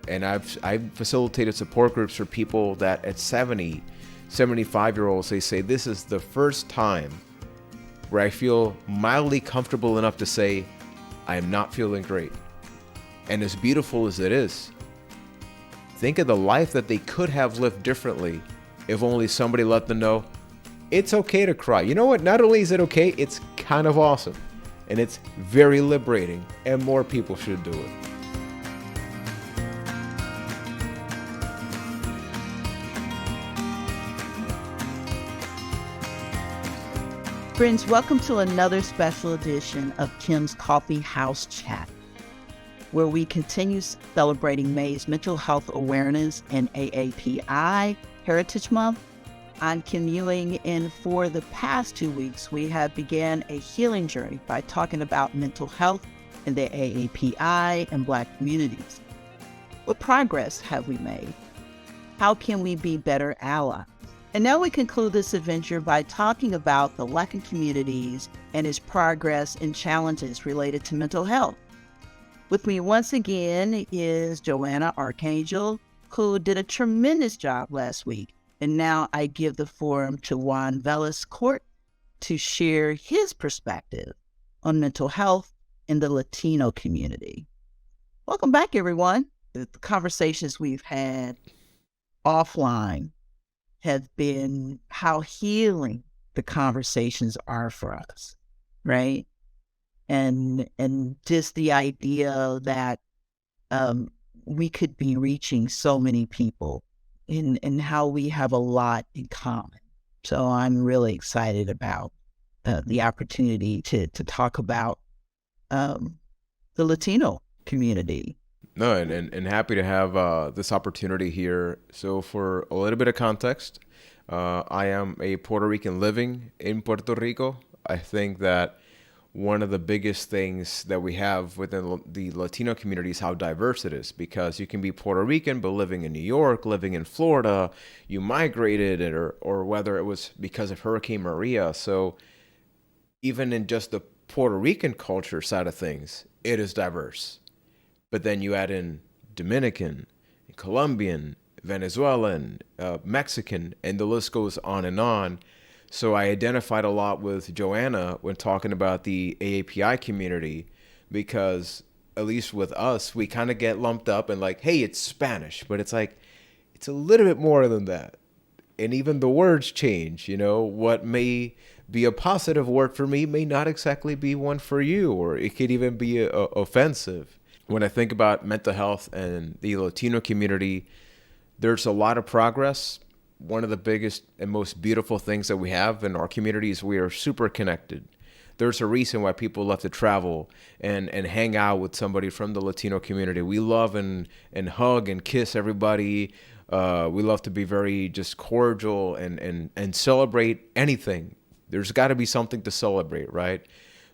And I've facilitated support groups for people that at 70, 75-year-olds, they say, this is the first time where I feel mildly comfortable enough to say, I am not feeling great. And as beautiful as it is, think of the life that they could have lived differently if only somebody let them know, it's okay to cry. You know what? Not only is it okay, it's kind of awesome. And it's very liberating, and more people should do it. Friends, welcome to another special edition of Kim's Coffee House Chat, where we continue celebrating May's Mental Health Awareness and AAPI Heritage Month. I'm Kim Ewing, and for the past 2 weeks, we have began a healing journey by talking about mental health in the AAPI and Black communities. What progress have we made? How can we be better allies? And now we conclude this adventure by talking about the Latin communities and its progress and challenges related to mental health. With me once again is Joanna Archangel, who did a tremendous job last week. And now I give the forum to Juan Velas Court to share his perspective on mental health in the Latino community. Welcome back, everyone. The conversations we've had offline have been how healing the conversations are for us, right? And just the idea that we could be reaching so many people and how we have a lot in common. So I'm really excited about the opportunity to talk about the Latino community. No, and happy to have this opportunity here. So for a little bit of context, I am a Puerto Rican living in Puerto Rico. I think that one of the biggest things that we have within the Latino community is how diverse it is, because you can be Puerto Rican but living in New York, living in Florida, you migrated, or whether it was because of Hurricane Maria. So even in just the Puerto Rican culture side of things, it is diverse. But then you add in Dominican, Colombian, Venezuelan, Mexican, and the list goes on and on. So I identified a lot with Joanna when talking about the AAPI community, because at least with us, we kind of get lumped up and like, hey, it's Spanish, but it's like, it's a little bit more than that. And even the words change, you know, what may be a positive word for me may not exactly be one for you, or it could even be offensive. When I think about mental health and the Latino community, there's a lot of progress. One of the biggest and most beautiful things that we have in our community is we are super connected. There's a reason why people love to travel and hang out with somebody from the Latino community. We love and hug and kiss everybody. We love to be very just cordial and celebrate anything. There's got to be something to celebrate, right?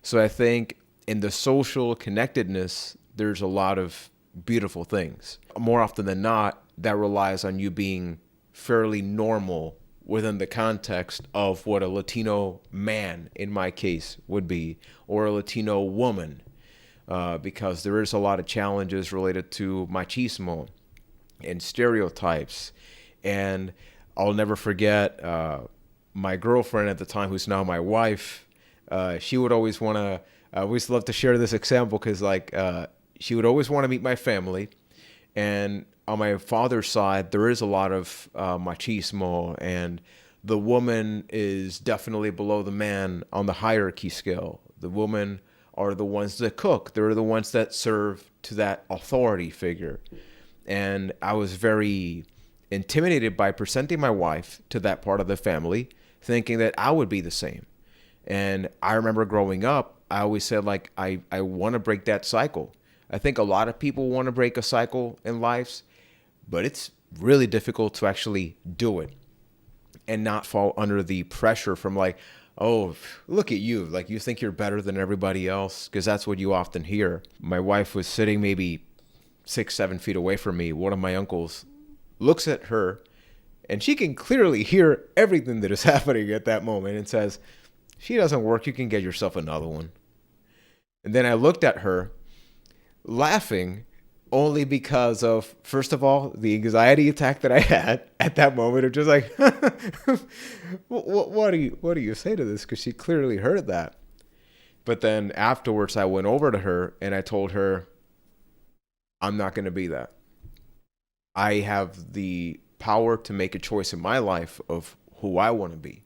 So I think in the social connectedness, there's a lot of beautiful things. More often than not, that relies on you being fairly normal within the context of what a Latino man, in my case, would be, or a Latino woman, because there is a lot of challenges related to machismo and stereotypes. And I'll never forget my girlfriend at the time, who's now my wife. She would always want to, I always love to share this example because she would always want to meet my family. And on my father's side, there is a lot of machismo, and the woman is definitely below the man on the hierarchy scale. The women are the ones that cook. They're the ones that serve to that authority figure. And I was very intimidated by presenting my wife to that part of the family, thinking that I would be the same. And I remember growing up, I always said, like, I want to break that cycle. I think a lot of people want to break a cycle in lives, but it's really difficult to actually do it and not fall under the pressure from like, oh, look at you. Like, you think you're better than everybody else, because that's what you often hear. My wife was sitting maybe 6-7 feet away from me. One of my uncles looks at her, and she can clearly hear everything that is happening at that moment, and says, she doesn't work. You can get yourself another one. And then I looked at her laughing, only because of, first of all, the anxiety attack that I had at that moment of just like, what do you say to this? Because she clearly heard that. But then afterwards, I went over to her and I told her, I'm not going to be that. I have the power to make a choice in my life of who I want to be.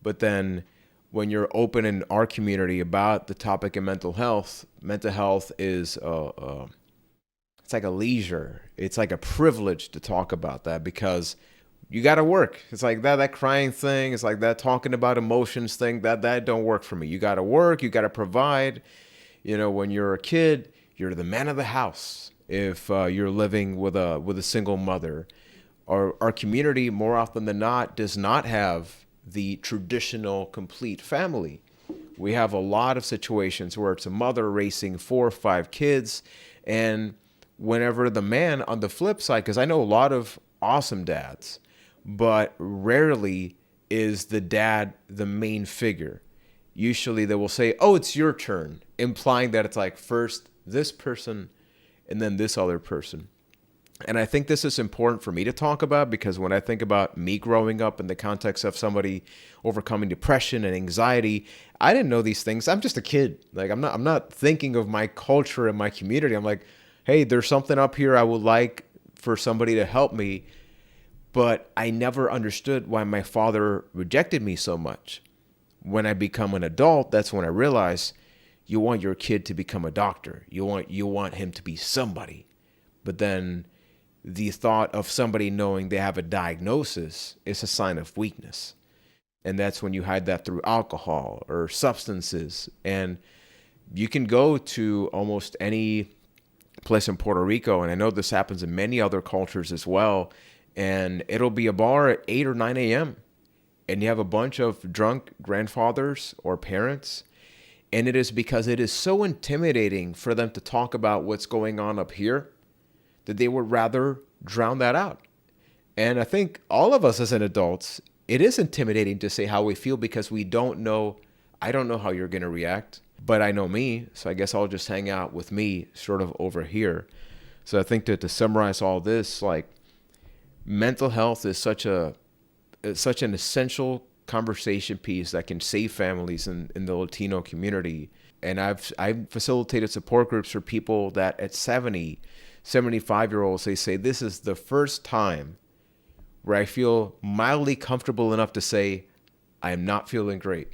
But then when you're open in our community about the topic of mental health is it's like a leisure. It's like a privilege to talk about that because you got to work. It's like that crying thing. It's like that talking about emotions thing. That don't work for me. You got to work. You got to provide. You know, when you're a kid, you're the man of the house. If you're living with a single mother, our community more often than not does not have the traditional complete family. We have a lot of situations where it's a mother raising 4 or 5 kids, and whenever the man on the flip side, because I know a lot of awesome dads, but rarely is the dad the main figure. Usually they will say, oh, it's your turn, implying that it's like first this person and then this other person. And I think this is important for me to talk about because when I think about me growing up in the context of somebody overcoming depression and anxiety, I didn't know these things. I'm just a kid. Like I'm not thinking of my culture and my community. I'm like, hey, there's something up here I would like for somebody to help me. But I never understood why my father rejected me so much. When I become an adult, that's when I realized you want your kid to become a doctor. You want him to be somebody. But then the thought of somebody knowing they have a diagnosis is a sign of weakness. And that's when you hide that through alcohol or substances. And you can go to almost any place in Puerto Rico, and I know this happens in many other cultures as well, and it'll be a bar at 8 or 9 a.m. and you have a bunch of drunk grandfathers or parents, and it is because it is so intimidating for them to talk about what's going on up here that they would rather drown that out. And I think all of us as an adults, it is intimidating to say how we feel because we don't know. I don't know how you're going to react, but I know me. So I guess I'll just hang out with me sort of over here. So I think that to summarize all this, like mental health is such an essential conversation piece that can save families in the Latino community. And I've facilitated support groups for people that at 75-year-olds, they say, this is the first time where I feel mildly comfortable enough to say, I am not feeling great.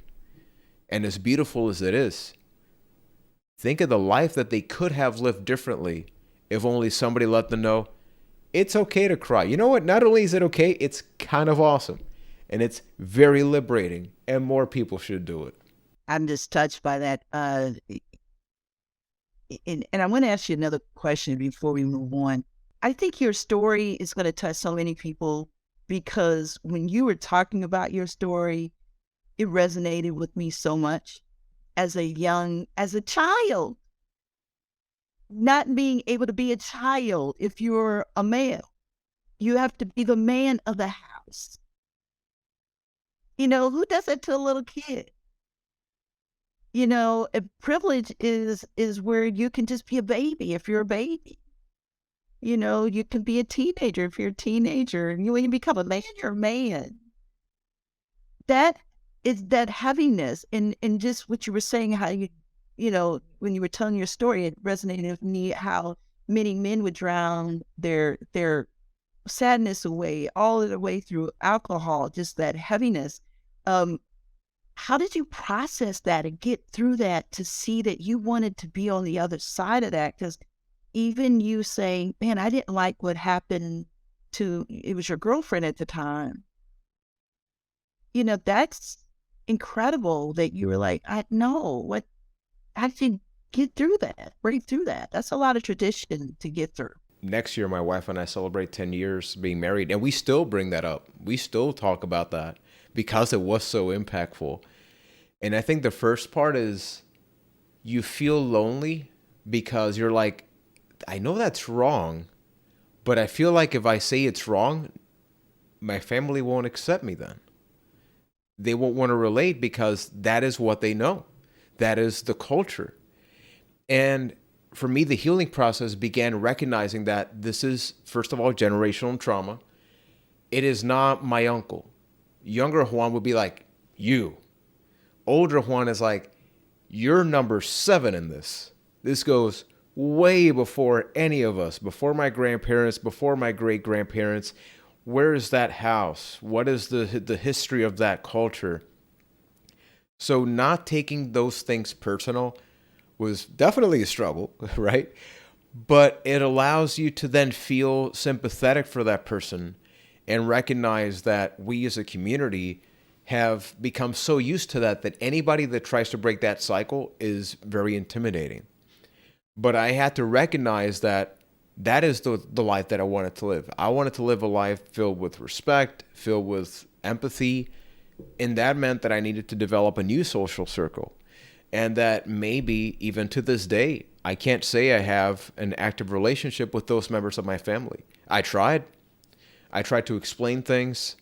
And as beautiful as it is, think of the life that they could have lived differently if only somebody let them know, it's okay to cry. You know what? Not only is it okay, it's kind of awesome. And it's very liberating, and more people should do it. I'm just touched by that. And I want to ask you another question before we move on. I think your story is going to touch so many people because when you were talking about your story, it resonated with me so much as a child, not being able to be a child. If you're a male, you have to be the man of the house. You know, who does that to a little kid? You know, a privilege is where you can just be a baby if you're a baby. You know, you can be a teenager if you're a teenager. And when you become a man, you're a man. That is that heaviness. And just what you were saying, how you know, when you were telling your story, it resonated with me how many men would drown their sadness away, all the way through alcohol, just that heaviness. How did you process that and get through that to see that you wanted to be on the other side of that? Because even you saying, man, I didn't like what happened to, it was your girlfriend at the time. You know, that's incredible that you were like, I can get through that, break through that. That's a lot of tradition to get through. Next year, my wife and I celebrate 10 years being married, and we still bring that up. We still talk about that because it was so impactful. And I think the first part is you feel lonely because you're like, I know that's wrong, but I feel like if I say it's wrong, my family won't accept me then. They won't want to relate because that is what they know. That is the culture. And for me, the healing process began recognizing that this is, first of all, generational trauma. It is not my uncle. Younger Juan would be like, you. Older Juan is like, you're number 7 in this. This goes way before any of us, before my grandparents, before my great-grandparents. Where is that house? What is the history of that culture? So not taking those things personal was definitely a struggle, right? But it allows you to then feel sympathetic for that person and recognize that we as a community have become so used to that anybody that tries to break that cycle is very intimidating. But I had to recognize that that is the life that I wanted to live. I wanted to live a life filled with respect, filled with empathy, and that meant that I needed to develop a new social circle. And that maybe even to this day, I can't say I have an active relationship with those members of my family. I tried to explain things,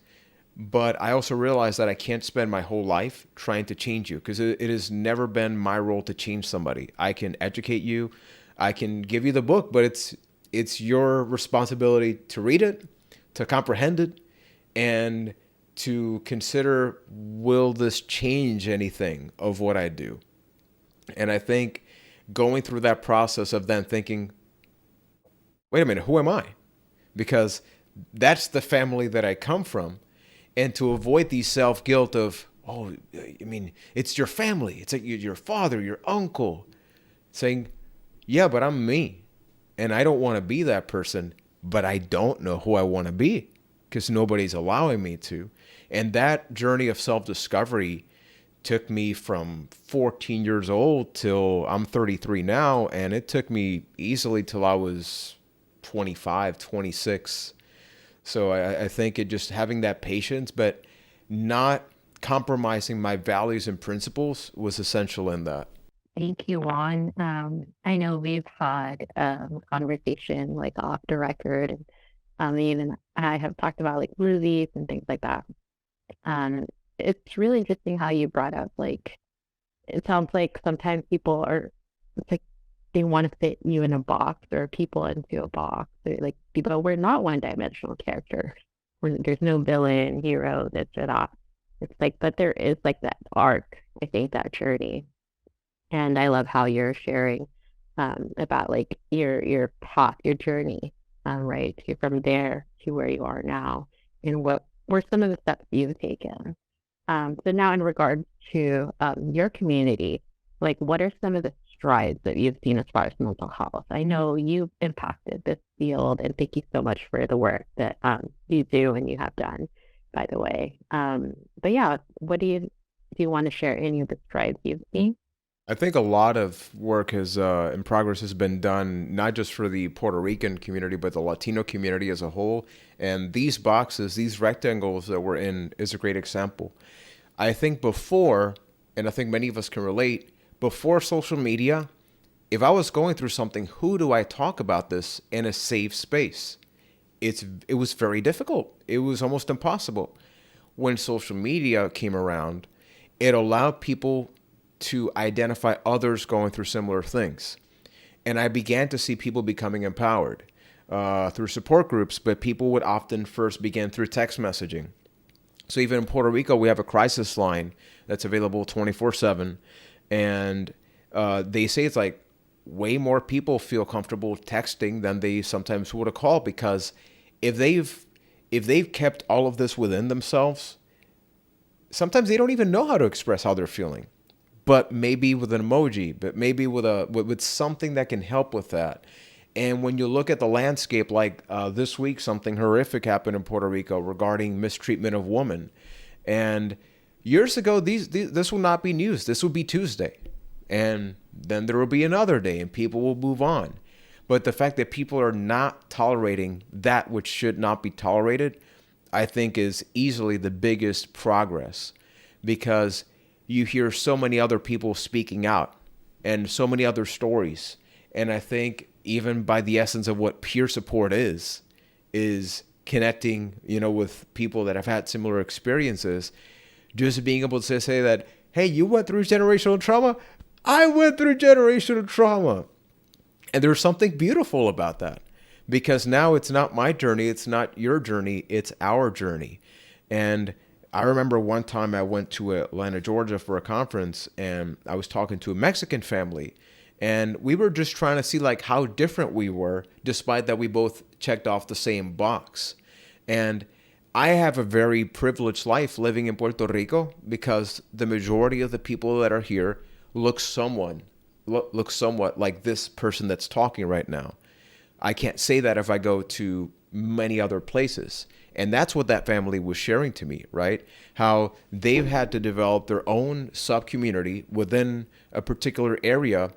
but I also realized that I can't spend my whole life trying to change you, because it has never been my role to change somebody. I can educate you, I can give you the book, but it's your responsibility to read it, to comprehend it, and to consider, will this change anything of what I do? And I think going through that process of then thinking, wait a minute, who am I? Because that's the family that I come from. And to avoid the self-guilt of, oh, I mean, it's your family. It's like your father, your uncle. Saying, yeah, but I'm me. And I don't want to be that person, but I don't know who I want to be because nobody's allowing me to. And that journey of self-discovery took me from 14 years old till I'm 33 now. And it took me easily till I was 25, 26. So I think it just having that patience, but not compromising my values and principles was essential in that. Thank you, Juan. I know we've had a conversation like off the record, and even I have talked about like movies and things like that. It's really interesting how you brought up like it sounds like sometimes people are it's like they want to fit you in a box or people into a box. They're like people, we're not one-dimensional characters. There's no villain, hero, this or that. It's like, but there is like that arc. I think that journey. And I love how you're sharing about like your path, your journey, right? From there to where you are now, and what were some of the steps you've taken. So now in regards to your community, like what are some of the strides that you've seen as far as mental health? I know you've impacted this field, and thank you so much for the work that you do and you have done, by the way. But yeah, what do you want to share any of the strides you've seen? I think a lot of work has in progress has been done, not just for the Puerto Rican community, but the Latino community as a whole. And these boxes, these rectangles that we're in is a great example. I think before, and I think many of us can relate, before social media, if I was going through something, who do I talk about this in a safe space? It was very difficult. It was almost impossible. When social media came around, it allowed people to identify others going through similar things. And I began to see people becoming empowered through support groups, but people would often first begin through text messaging. So even in Puerto Rico, we have a crisis line that's available 24/7. And they say it's like way more people feel comfortable texting than they sometimes would have called, because if they've kept all of this within themselves, sometimes they don't even know how to express how they're feeling. But maybe with an emoji, but maybe with something that can help with that. And when you look at the landscape, like this week, something horrific happened in Puerto Rico regarding mistreatment of women. And years ago, this will not be news. This will be Tuesday. And then there will be another day and people will move on. But the fact that people are not tolerating that which should not be tolerated, I think is easily the biggest progress, because you hear so many other people speaking out and so many other stories. And I think even by the essence of what peer support is connecting, with people that have had similar experiences, just being able to say that, hey, you went through generational trauma. I went through generational trauma. And there's something beautiful about that, because now it's not my journey, it's not your journey, it's our journey. And I remember one time I went to Atlanta, Georgia for a conference, and I was talking to a Mexican family, and we were just trying to see like how different we were, despite that we both checked off the same box. And I have a very privileged life living in Puerto Rico, because the majority of the people that are here look somewhat like this person that's talking right now. I can't say that if I go to many other places. And that's what that family was sharing to me, right? How they've had to develop their own sub-community within a particular area,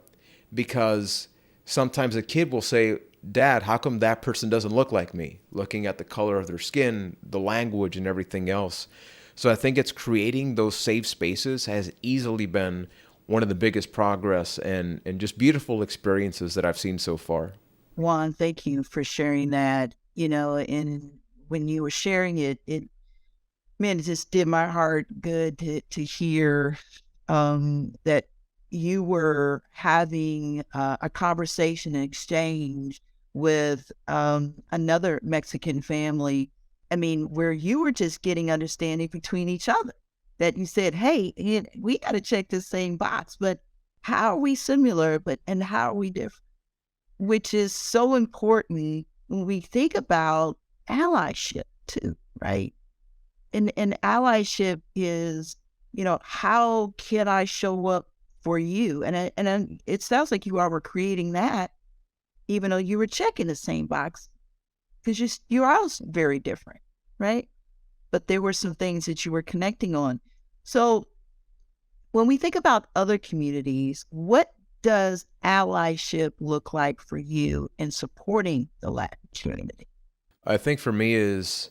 because sometimes a kid will say, Dad, how come that person doesn't look like me? Looking at the color of their skin, the language, and everything else. So I think it's creating those safe spaces has easily been one of the biggest progress and just beautiful experiences that I've seen so far. Juan, thank you for sharing that. And when you were sharing it, man, it just did my heart good to hear that you were having a conversation and exchange with another Mexican family. I mean, where you were just getting understanding between each other. That you said, hey, we got to check this same box, but how are we similar, and how are we different? Which is so important when we think about allyship too, right? And allyship is, how can I show up for you? And it sounds like you all were creating that, even though you were checking the same box, because you're all very different, right? But there were some things that you were connecting on. So when we think about other communities, what does allyship look like for you in supporting the Latin community? I think for me is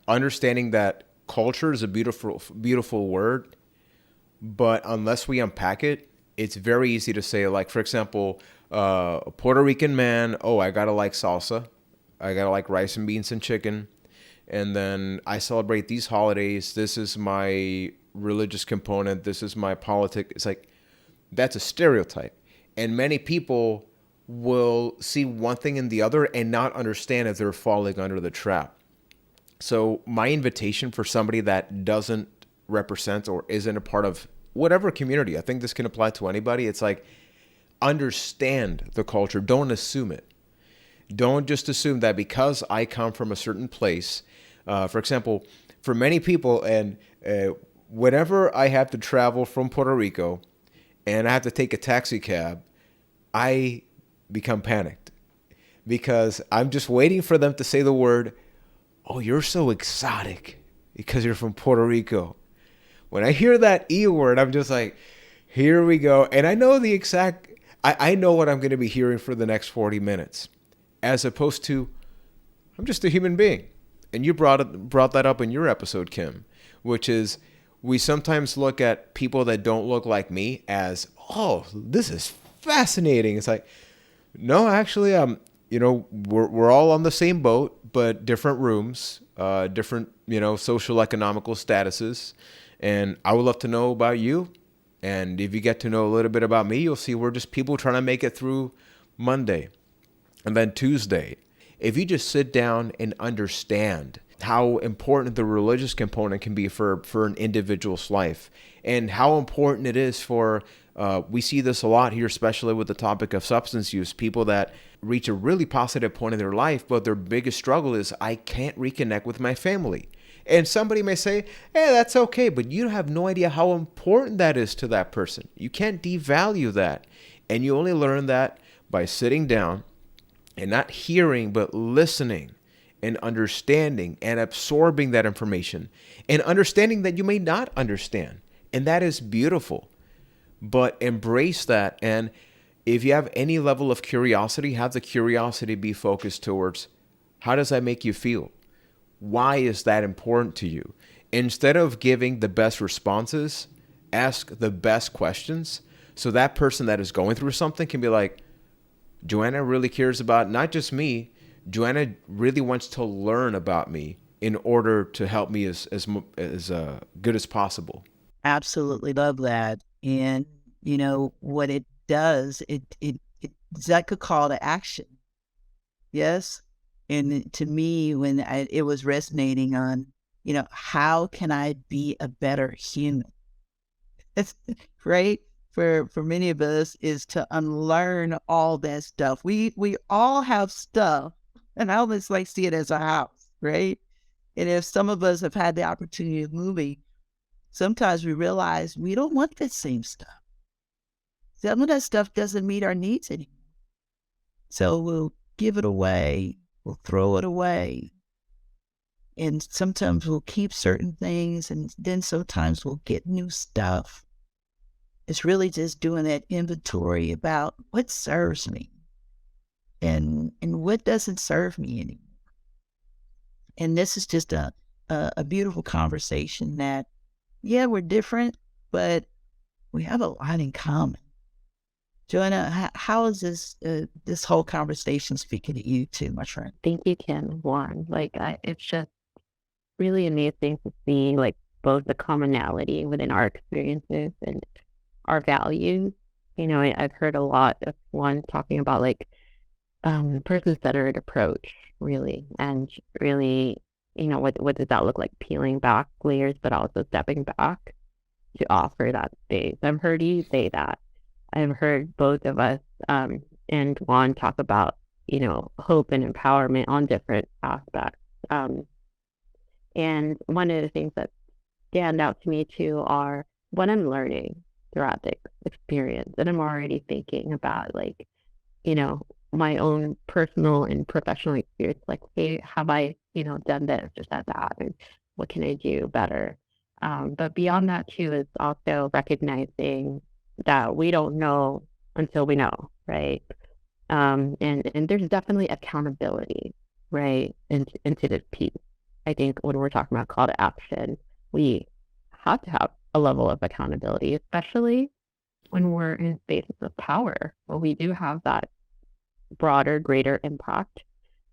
understanding that culture is a beautiful, beautiful word, but unless we unpack it, it's very easy to say, like, for example, a Puerto Rican man, oh, I gotta like salsa, I gotta like rice and beans and chicken, and then I celebrate these holidays. This is my religious component. This is my politic. It's like, that's a stereotype. And many people will see one thing and the other and not understand if they're falling under the trap. So my invitation for somebody that doesn't represent or isn't a part of whatever community, I think this can apply to anybody. It's like, understand the culture. Don't assume it. Don't just assume that because I come from a certain place. For example, for many people, and whenever I have to travel from Puerto Rico and I have to take a taxi cab, I become panicked, because I'm just waiting for them to say the word, oh, you're so exotic because you're from Puerto Rico. When I hear that E word, I'm just like, here we go. And I know I know what I'm going to be hearing for the next 40 minutes, as opposed to, I'm just a human being. And you brought that up in your episode, Kim, which is, we sometimes look at people that don't look like me as, oh, this is fascinating. It's like, no, actually, we're all on the same boat, but different rooms, different, social economical statuses. And I would love to know about you. And if you get to know a little bit about me, you'll see we're just people trying to make it through Monday and then Tuesday. If you just sit down and understand how important the religious component can be for an individual's life, and how important it is for, we see this a lot here, especially with the topic of substance use, people that reach a really positive point in their life, but their biggest struggle is, I can't reconnect with my family. And somebody may say, hey, that's okay, but you have no idea how important that is to that person. You can't devalue that. And you only learn that by sitting down and not hearing, but listening and understanding and absorbing that information and understanding that you may not understand. And that is beautiful. But embrace that. And if you have any level of curiosity, have the curiosity be focused towards, how does that make you feel? Why is that important to you? Instead of giving the best responses, ask the best questions, so that person that is going through something can be like, Joanna really cares about not just me. Joanna really wants to learn about me in order to help me as good as possible. Absolutely love that. And what it does, it Is that a call to action? Yes. And to me, when it was resonating on, how can I be a better human? It's right. For many of us is to unlearn all that stuff. We all have stuff, and I always like see it as a house, right? And if some of us have had the opportunity of moving, sometimes we realize we don't want that same stuff. Some of that stuff doesn't meet our needs anymore. So we'll give it away, we'll throw it away. And sometimes we'll keep certain things, and then sometimes we'll get new stuff. It's really just doing that inventory about what serves me and what doesn't serve me anymore. And this is just a beautiful conversation that, yeah, we're different, but we have a lot in common. Joanna, how is this whole conversation speaking to you too, my friend? Thank you, Kim. It's just really amazing to see like both the commonality within our experiences and our values. I've heard a lot of one talking about like person-centered approach, really, and really, what does that look like? Peeling back layers, but also stepping back to offer that space. I've heard you say that. I've heard both of us and Juan talk about, hope and empowerment on different aspects. And one of the things that stand out to me too are what I'm learning throughout the experience. And I'm already thinking about like, my own personal and professional experience, like, hey, have I, done this or said that? And what can I do better? But beyond that too is also recognizing that we don't know until we know, right? And there's definitely accountability, right, into this piece. I think when we're talking about call to action, we have to have a level of accountability, especially when we're in spaces of power, where we do have that broader, greater impact.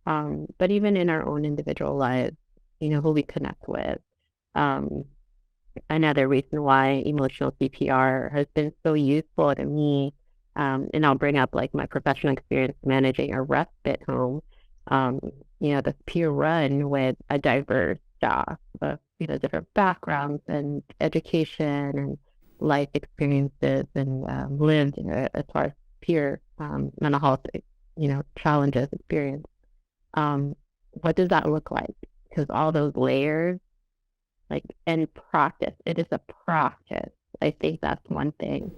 But even in our own individual lives, who we connect with. Another reason why emotional CPR has been so useful to me, and I'll bring up like my professional experience managing a respite home, the peer run with a diverse staff of, different backgrounds and education and life experiences and lived as far as peer mental health, challenges experience. What does that look like? Because all those layers, like, and practice, it is a practice. I think that's one thing.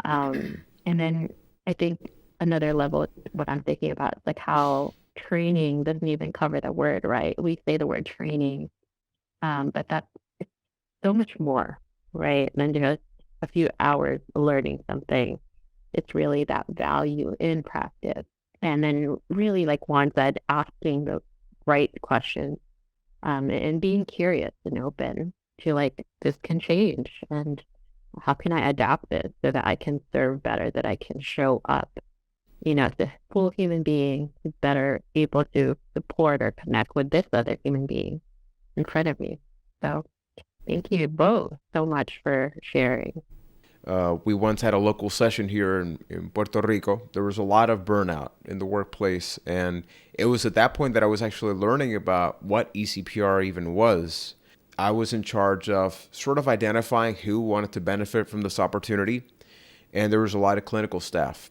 And then I think another level, what I'm thinking about, is like how training doesn't even cover the word, right? We say the word training, but that's so much more, right? Than just a few hours learning something. It's really that value in practice. And then really, like Juan said, asking the right questions, and being curious and open to like, this can change. And how can I adapt this so that I can serve better, that I can show up, as a full human being who's better able to support or connect with this other human being in front of me. So thank you both so much for sharing. We once had a local session here in Puerto Rico. There was a lot of burnout in the workplace. And it was at that point that I was actually learning about what ECPR even was. I was in charge of sort of identifying who wanted to benefit from this opportunity. And there was a lot of clinical staff.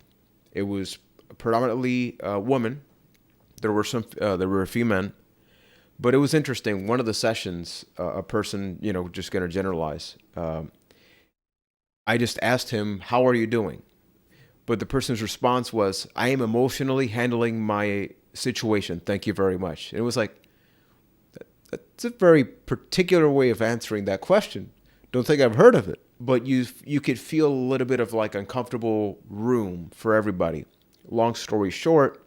It was predominantly women. There were a few men. But it was interesting. One of the sessions, a person, just going to generalize, I just asked him, "How are you doing?" But the person's response was, "I am emotionally handling my situation. Thank you very much." And it was like, that's a very particular way of answering that question. Don't think I've heard of it. But you could feel a little bit of like uncomfortable room for everybody. Long story short,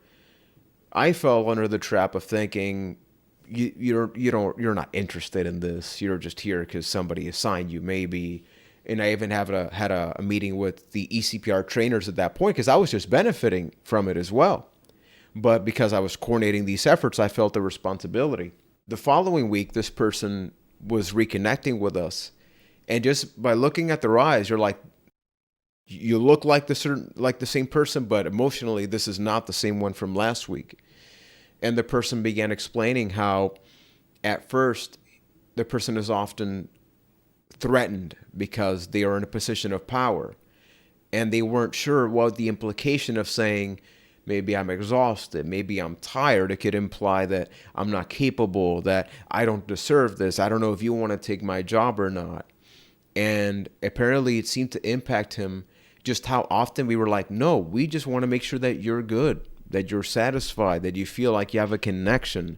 I fell under the trap of thinking you're not interested in this. You're just here because somebody assigned you, maybe. And I even had a meeting with the ECPR trainers at that point because I was just benefiting from it as well. But because I was coordinating these efforts, I felt the responsibility. The following week, this person was reconnecting with us. And just by looking at their eyes, you're like, You look like the same person, but emotionally, this is not the same one from last week. And the person began explaining how at first the person is often threatened because they are in a position of power. And they weren't sure what the implication of saying, maybe I'm exhausted, maybe I'm tired. It could imply that I'm not capable, that I don't deserve this. I don't know if you want to take my job or not. And apparently it seemed to impact him just how often we were like, no, we just want to make sure that you're good, that you're satisfied, that you feel like you have a connection.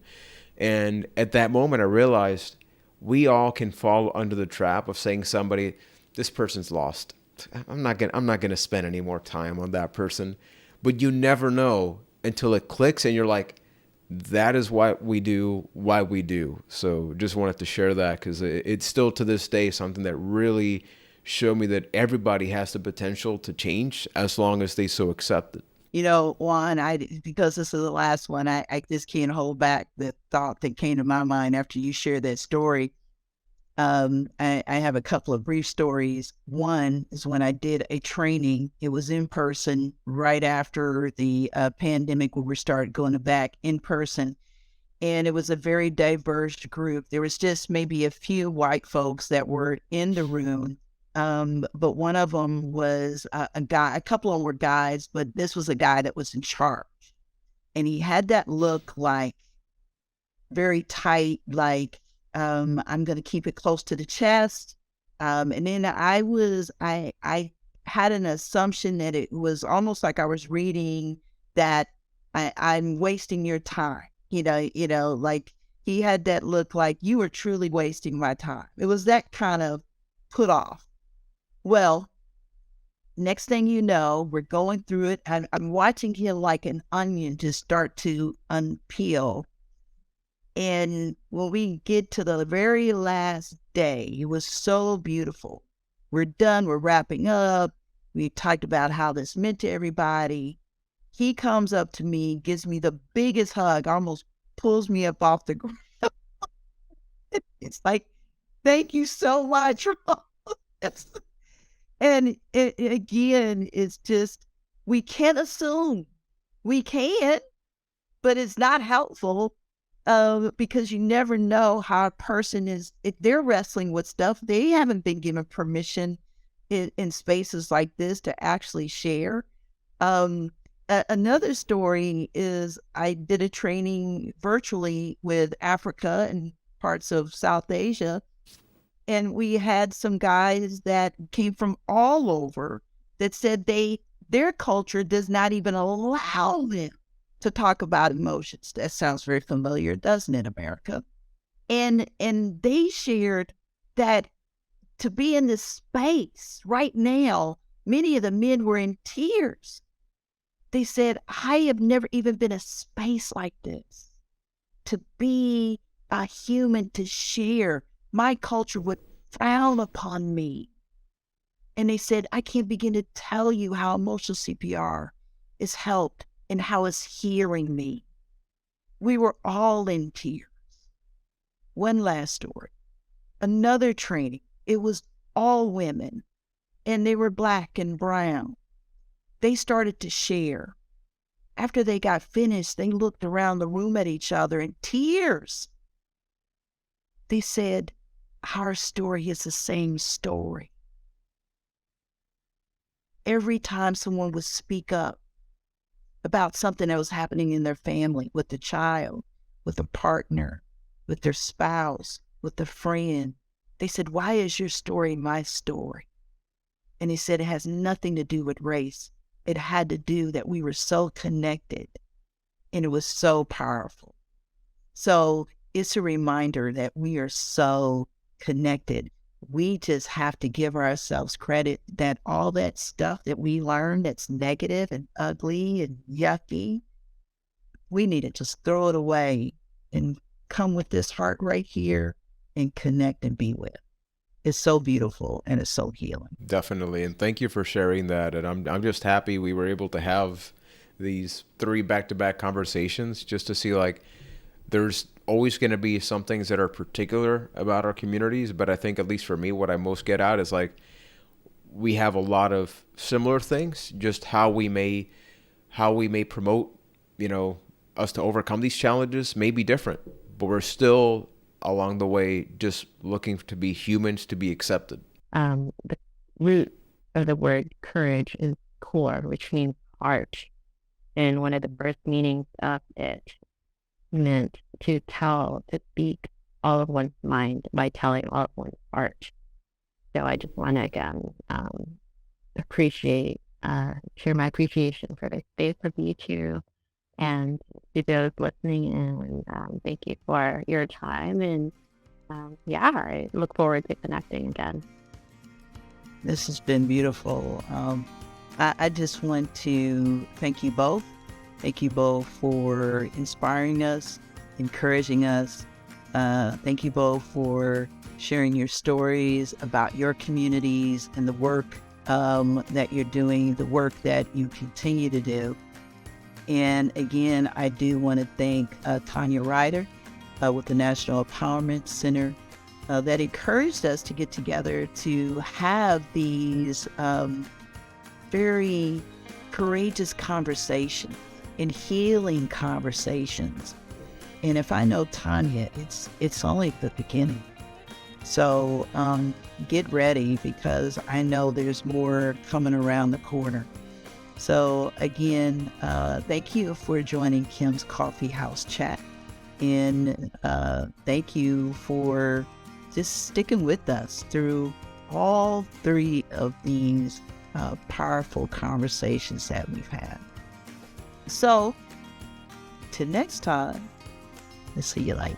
And at that moment, I realized we all can fall under the trap of saying somebody, this person's lost. I'm not gonna spend any more time on that person. But you never know until it clicks and you're like, that is why we do. So just wanted to share that because it's still to this day something that really showed me that everybody has the potential to change as long as they so accept it. Juan, because this is the last one, I just can't hold back the thought that came to my mind after you shared that story. I have a couple of brief stories. One is when I did a training. It was in person right after the pandemic, where we started going back in person. And it was a very diverse group. There was just maybe a few white folks that were in the room. But one of them was a guy, a couple of them were guys, but this was a guy that was in charge. And he had that look like very tight, like, I'm going to keep it close to the chest. And then I had an assumption that it was almost like I was reading that I'm wasting your time. Like he had that look like you were truly wasting my time. It was that kind of put off. Well, next thing you know, we're going through it. And I'm watching him like an onion just start to unpeel. And when we get to the very last day, it was so beautiful. We're done. We're wrapping up. We talked about how this meant to everybody. He comes up to me, gives me the biggest hug, almost pulls me up off the ground. It's like, thank you so much. And again, it's just, we can't assume. We can, but it's not helpful. Because you never know how a person is, if they're wrestling with stuff, they haven't been given permission in spaces like this to actually share. Another story is I did a training virtually with Africa and parts of South Asia. And we had some guys that came from all over that said their culture does not even allow them to talk about emotions. That sounds very familiar, doesn't it, America? And they shared that to be in this space right now, many of the men were in tears. They said, I have never even been a space like this. To be a human, to share, my culture would frown upon me. And they said, I can't begin to tell you how emotional CPR has helped and how it's healing me. We were all in tears. One last story. Another training. It was all women, and they were Black and brown. They started to share. After they got finished, they looked around the room at each other in tears. They said, our story is the same story. Every time someone would speak up about something that was happening in their family, with the child, with a partner, with their spouse, with a friend, they said, why is your story my story? And he said, it has nothing to do with race. It had to do that we were so connected, and it was so powerful. So it's a reminder that we are so connected. We just have to give ourselves credit that all that stuff that we learned that's negative and ugly and yucky, we need to just throw it away and come with this heart right here and connect and be with. It's so beautiful and it's so healing. Definitely. And thank you for sharing that. And I'm just happy we were able to have these 3 back-to-back conversations just to see, like, there's always going to be some things that are particular about our communities. But I think, at least for me, what I most get out is, like, we have a lot of similar things. Just how we may promote, us to overcome these challenges may be different, but we're still along the way just looking to be humans, to be accepted. The root of the word courage is core, which means heart. And one of the first meanings of it meant to speak all of one's mind by telling all of one's heart. So I just want to again share my appreciation for the space of you two, and to those listening in, thank you for your time. And I look forward to connecting again. This has been beautiful. I just want to thank you both. Thank you both for inspiring us, encouraging us. Thank you both for sharing your stories about your communities and the work that you're doing, the work that you continue to do. And again, I do want to thank Tanya Ryder with the National Empowerment Center that encouraged us to get together to have these very courageous conversations and healing conversations. And if I know Tanya, it's only the beginning. So get ready, because I know there's more coming around the corner. So again, thank you for joining Kim's Coffee House Chat. And thank you for just sticking with us through all three of these powerful conversations that we've had. So till next time, we'll see you later.